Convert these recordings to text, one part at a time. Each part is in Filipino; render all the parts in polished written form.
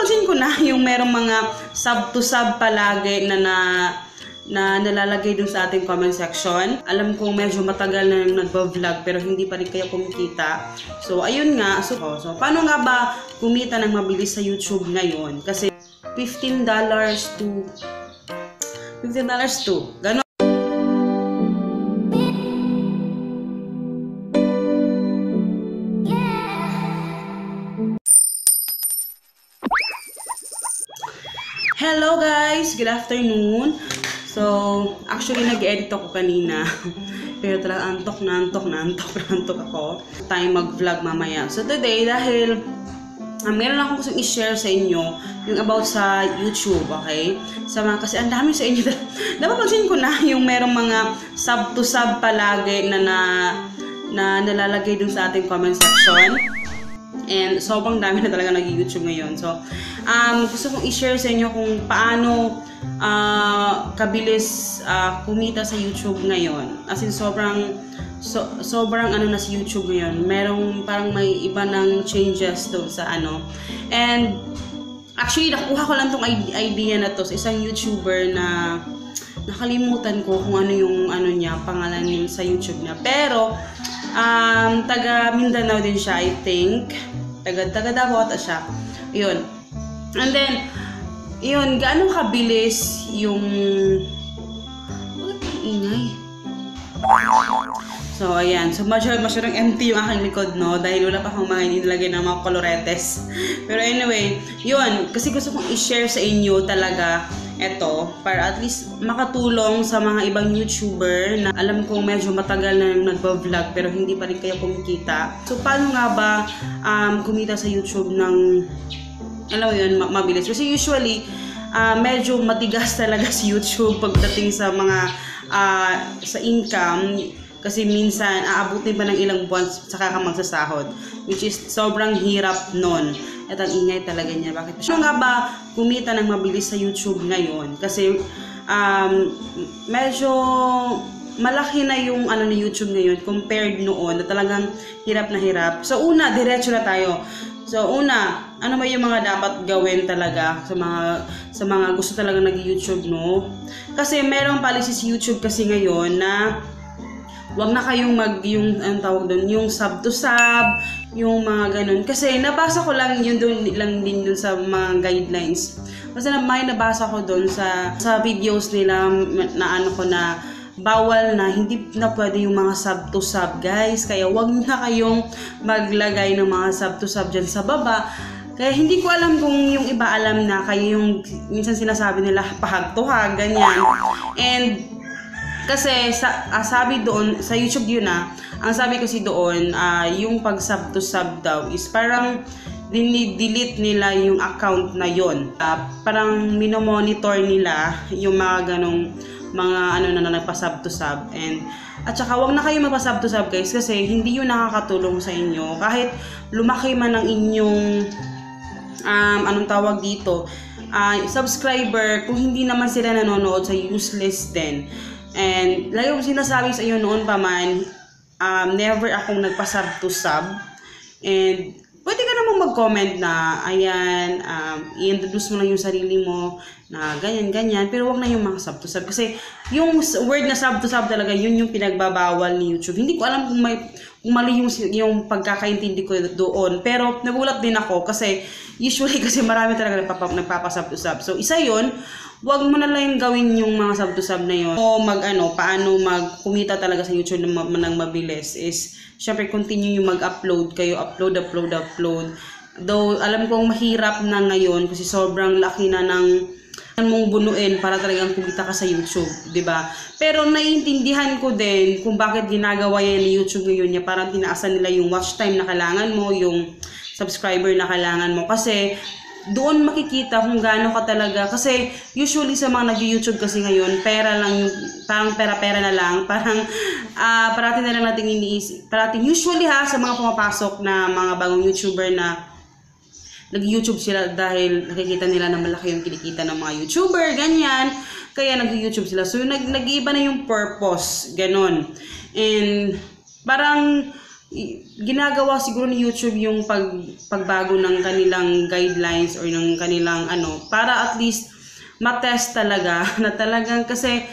napapansin ko na yung merong mga sub to sub palagi na nalalagay dun sa ating comment section. Alam ko medyo matagal na nagba-vlog pero hindi pa rin kayo kumikita. So ayun nga, so paano nga ba kumita ng mabilis sa YouTube ngayon? Kasi $15 to ganon. Hello guys! Good afternoon! So, actually nag-edit ako kanina. Pero talaga antok ako. Tayo mag-vlog mamaya. So today, dahil meron akong gustong i-share sa inyo yung about sa YouTube, okay? Kasi ang dami sa inyo. Napapansin ko na yung merong mga sub to sub palagi na nalalagay dun sa ating comment section. And sobrang dami na talaga nag-YouTube ngayon. So, gusto kong i-share sa inyo kung paano kabilis kumita sa YouTube ngayon. As in, sobrang ano na sa YouTube ngayon. Merong parang may iba ng changes doon sa ano. And actually, nakuha ko lang tong idea na to sa isang YouTuber na nakalimutan ko kung ano yung pangalan niya sa YouTube niya. Pero taga Mindanao din siya, I think. Taga Davao ata siya. Yun. And then, yun, gaano kabilis yung ingay. So, ayan. So, masyadong empty yung aking likod, no? Dahil wala pa akong mga inilagay ng mga koloretes. Pero anyway, yun. Kasi gusto kong i-share sa inyo talaga ito para at least makatulong sa mga ibang YouTuber na alam kong medyo matagal na nagba-vlog pero hindi pa rin kayo kumikita. So, paano nga ba kumita sa YouTube ng, alam mo yun, mabilis? Kasi usually, medyo matigas talaga si YouTube pagdating sa mga sa income. Kasi minsan, aabutin pa ng ilang buwan saka ka magsasahod. Which is, sobrang hirap nun. At ang ingay talaga niya. Bakit? Ano nga ba kumita ng mabilis sa YouTube ngayon? Kasi, medyo malaki na yung ni YouTube ngayon compared noon na talagang hirap na hirap. So, una, diretso na tayo. So, una, ano ba yung mga dapat gawin talaga sa mga gusto talaga nag-YouTube, no? Kasi merong policy sa YouTube kasi ngayon na wag na kayong anong tawag doon, yung sub to sub, yung mga ganun. Kasi nabasa ko lang yun din dun sa mga guidelines. Kasi may nabasa ko doon sa videos nila na bawal na, hindi na pwede yung mga sub to sub, guys. Kaya wag na kayong maglagay ng mga sub to sub dyan sa baba. Kaya hindi ko alam kung yung iba alam na, kaya yung minsan sinasabi nila pahag to hag, ganyan. And kasi sabi doon sa YouTube yun ang sabi kasi doon yung pag sub to sub daw is parang delete nila yung account na yon. Parang minomonitor nila yung mga ganong mga na nagpa-sub to sub. And at saka wag na kayo magpa-sub to sub, guys, kasi hindi yun nakakatulong sa inyo. Kahit lumaki man ang inyong anong tawag dito, subscriber, kung hindi naman sila nanonood, sa useless din. And lagi ko sinasabi sa iyo noon pa man, never akong nagpa-sub to sub. And pwede ka namang mag-comment na, ayan, i-introduce mo lang yung sarili mo na ganyan, pero wag na yung mga sub to sub. Kasi yung word na sub to sub talaga, yun yung pinagbabawal ni YouTube. Hindi ko alam kung mali yung pagkakaintindi ko doon. Pero nagulat din ako kasi usually kasi marami talaga nagpapa-sub to sub. So isa yun, wag mo na lang gawin yung mga sub to sub na yun. O paano magkumita talaga sa YouTube ng mabilis is, syempre continue yung mag-upload kayo, upload. Though alam kong mahirap na ngayon kasi sobrang laki na ng mong bunuin para talagang kumita ka sa YouTube, 'di ba? Pero naiintindihan ko din kung bakit ginagawa yan ni YouTube ngayon niya, parang tinaasan nila yung watch time na kailangan mo, yung subscriber na kailangan mo, kasi doon makikita kung gaano ka talaga. Kasi usually sa mga nag-YouTube kasi ngayon, pera lang yung, parang pera na lang, parang parating na lang natin iniisip. Parating usually sa mga pumapasok na mga bagong YouTuber na nag-YouTube sila dahil nakikita nila na malaki yung kinikita ng mga YouTuber, ganyan. Kaya nag-YouTube sila. So nag-iiba na yung purpose, ganon. And parang ginagawa siguro ni YouTube yung pagbago ng kanilang guidelines or ng kanilang para at least matest talaga na talagang, kasi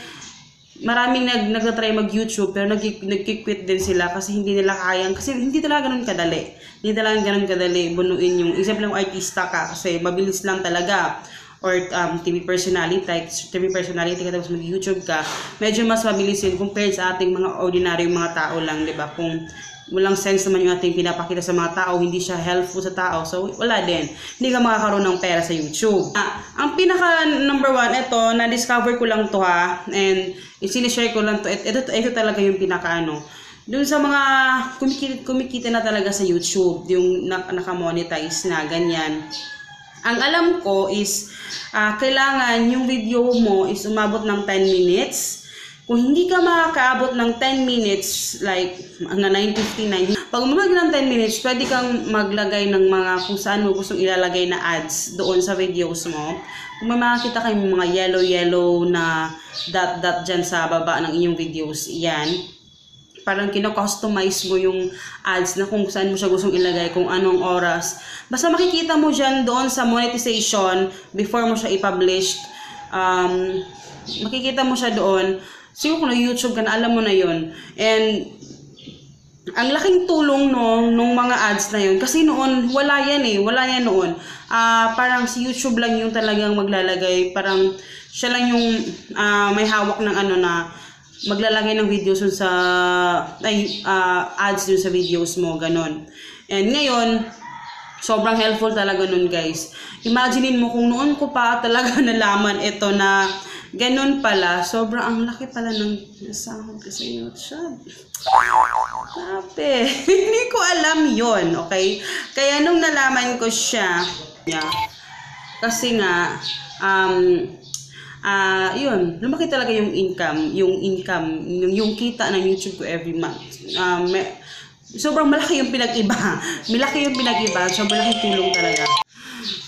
maraming nagtatry mag-YouTube pero nagki-quit din sila kasi hindi nila kayang, kasi hindi talaga ganun kadali. Hindi talaga ganun kadali bunuin yung, isip lang artista ka kasi mabilis lang talaga. Or TV personality ka tapos mag-YouTube ka, medyo mas mabilis yun compared sa ating mga ordinaryong mga tao lang, di ba? Kung walang sense naman yung ating pinapakita sa mga tao, hindi siya helpful sa tao, so wala din. Hindi ka makakaroon ng pera sa YouTube. Ang pinaka number 1, ito, na-discover ko lang to ha, and sinishare ko lang to, ito talaga yung pinaka doon sa mga kumikita na talaga sa YouTube, yung naka-monetize na ganyan. Ang alam ko is, kailangan yung video mo is umabot ng 10 minutes. Kung hindi ka makakaabot ng 10 minutes, like hanggang 9:59, pag umabot ng 10 minutes, pwede kang maglagay ng mga kung saan mo gustong ilalagay na ads doon sa videos mo. Kung may makakita kayong mga yellow na dot dyan sa baba ng inyong videos, yan. Parang kino-customize mo yung ads na kung saan mo siya gustong ilagay, kung anong oras. Basta makikita mo dyan doon sa monetization before mo siya i-publish. Makikita mo siya doon. Siguro kung na-YouTube ka na, alam mo na yon. And ang laking tulong nung mga ads na yun. Kasi noon, wala yan noon. Parang si YouTube lang yung talagang maglalagay. Parang siya lang yung may hawak ng na maglalagay ng videos dun sa ads dun sa videos mo, ganon. And ngayon, sobrang helpful talaga nun, guys. Imaginein mo kung noon ko pa talaga nalaman ito na ganon pala, sobrang ang laki pala ng sahod ko sa YouTube. Grabe. Hindi ko alam yon, okay? Kaya nung nalaman ko siya, kasi nga, yun, lumaki talaga yung income, yung kita ng YouTube ko every month. Sobrang malaki yung pinag-iba. Sobrang malaki tulong talaga.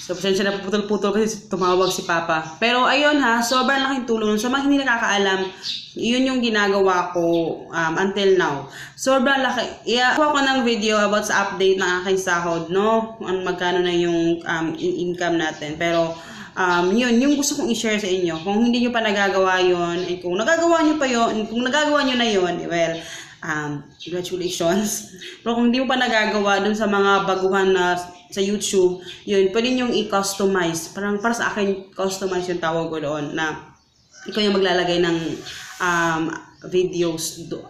So, pasensya na putol-putol kasi tumawag si Papa. Pero ayun ha, sobrang laking tulong. Sa mga hindi nakakaalam, yun yung ginagawa ko until now. Sobrang laki. Iakuha ko ng video about sa update ng aking sahod, no? Magkano na yung income natin. Pero yun, yung gusto kong i-share sa inyo. Kung hindi nyo pa nagagawa yun, and kung nagagawa nyo na yun, well, congratulations. Pero kung hindi mo pa nagagawa dun sa mga baguhan na sa YouTube, yun, pwede nyo i-customize. Parang para sa akin, customize yung tawag ko doon, na ikaw yung maglalagay ng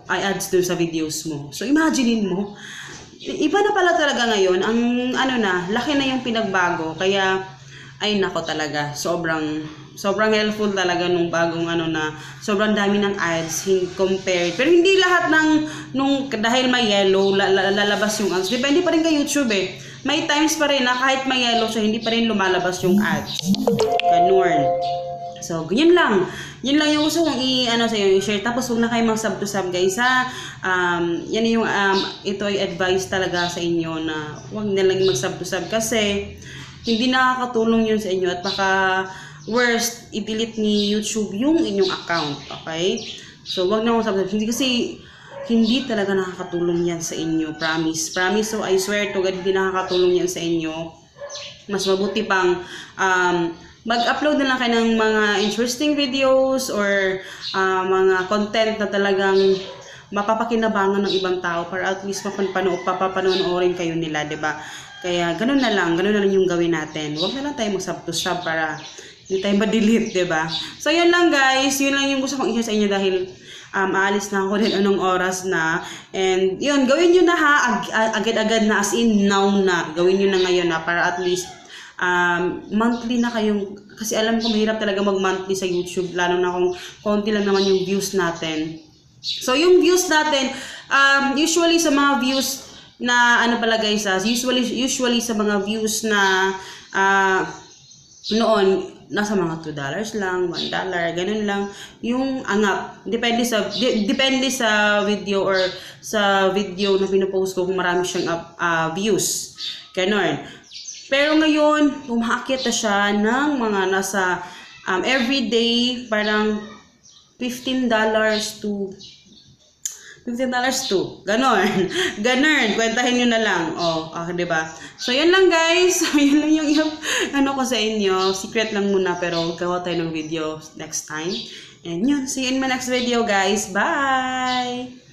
ads dun sa videos mo. So, imaginein mo, iba na pala talaga ngayon, ang laki na yung pinagbago, kaya ay nako talaga, sobrang helpful talaga nung bagong na sobrang dami ng ads compared. Pero hindi lahat dahil may yellow lalabas yung ads. Depende pa rin kay YouTube eh. May times pa rin na kahit may yellow siya, hindi pa rin lumalabas yung ads. Ganun. So, ganyan lang. Yun lang yung gusto kong sa iyo i-share. Tapos huwag na kayo mag-sub to sub, guys ha. Yan yung ito ay advice talaga sa inyo na huwag na lang mag-sub to sub kasi hindi nakakatulong yun sa inyo at baka worst, i-delete ni YouTube yung inyong account, okay? So, wag na mag-sub. Hindi talaga nakakatulong yan sa inyo, promise. So, I swear to God, hindi nakakatulong yan sa inyo. Mas mabuti pang mag-upload na lang kayo ng mga interesting videos or mga content na talagang mapapakinabangan ng ibang tao para at least papapanoorin kayo nila, diba? Kaya ganun na lang yung gawin natin. Huwag na lang tayo mag-sub to sub para hindi tayo ma-delete, diba? So, yun lang guys. Yun lang yung gusto kong i-share sa inyo dahil aalis na ako din anong oras na. And yun, gawin nyo na ha. Agad-agad na, as in now na. Gawin nyo na ngayon na para at least monthly na kayong, kasi alam ko mahirap talaga mag-monthly sa YouTube, lalo na kung konti lang naman yung views natin. So, yung views natin, usually sa mga views na pala guys, usually sa mga views na noon nasa mga $2 lang, $1, ganun lang yung angap. Depende sa video or sa video na pinopost ko kung marami siyang views. Ganun. Pero ngayon, umaakit na siya ng mga nasa everyday parang $15 to $15 to. Ganon. Ganon. Kwentahin nyo na lang. Diba? So, yun lang guys. Yun lang yung ano ko sa inyo. Secret lang muna pero gawa tayo ng video next time. And yun. See you in my next video guys. Bye!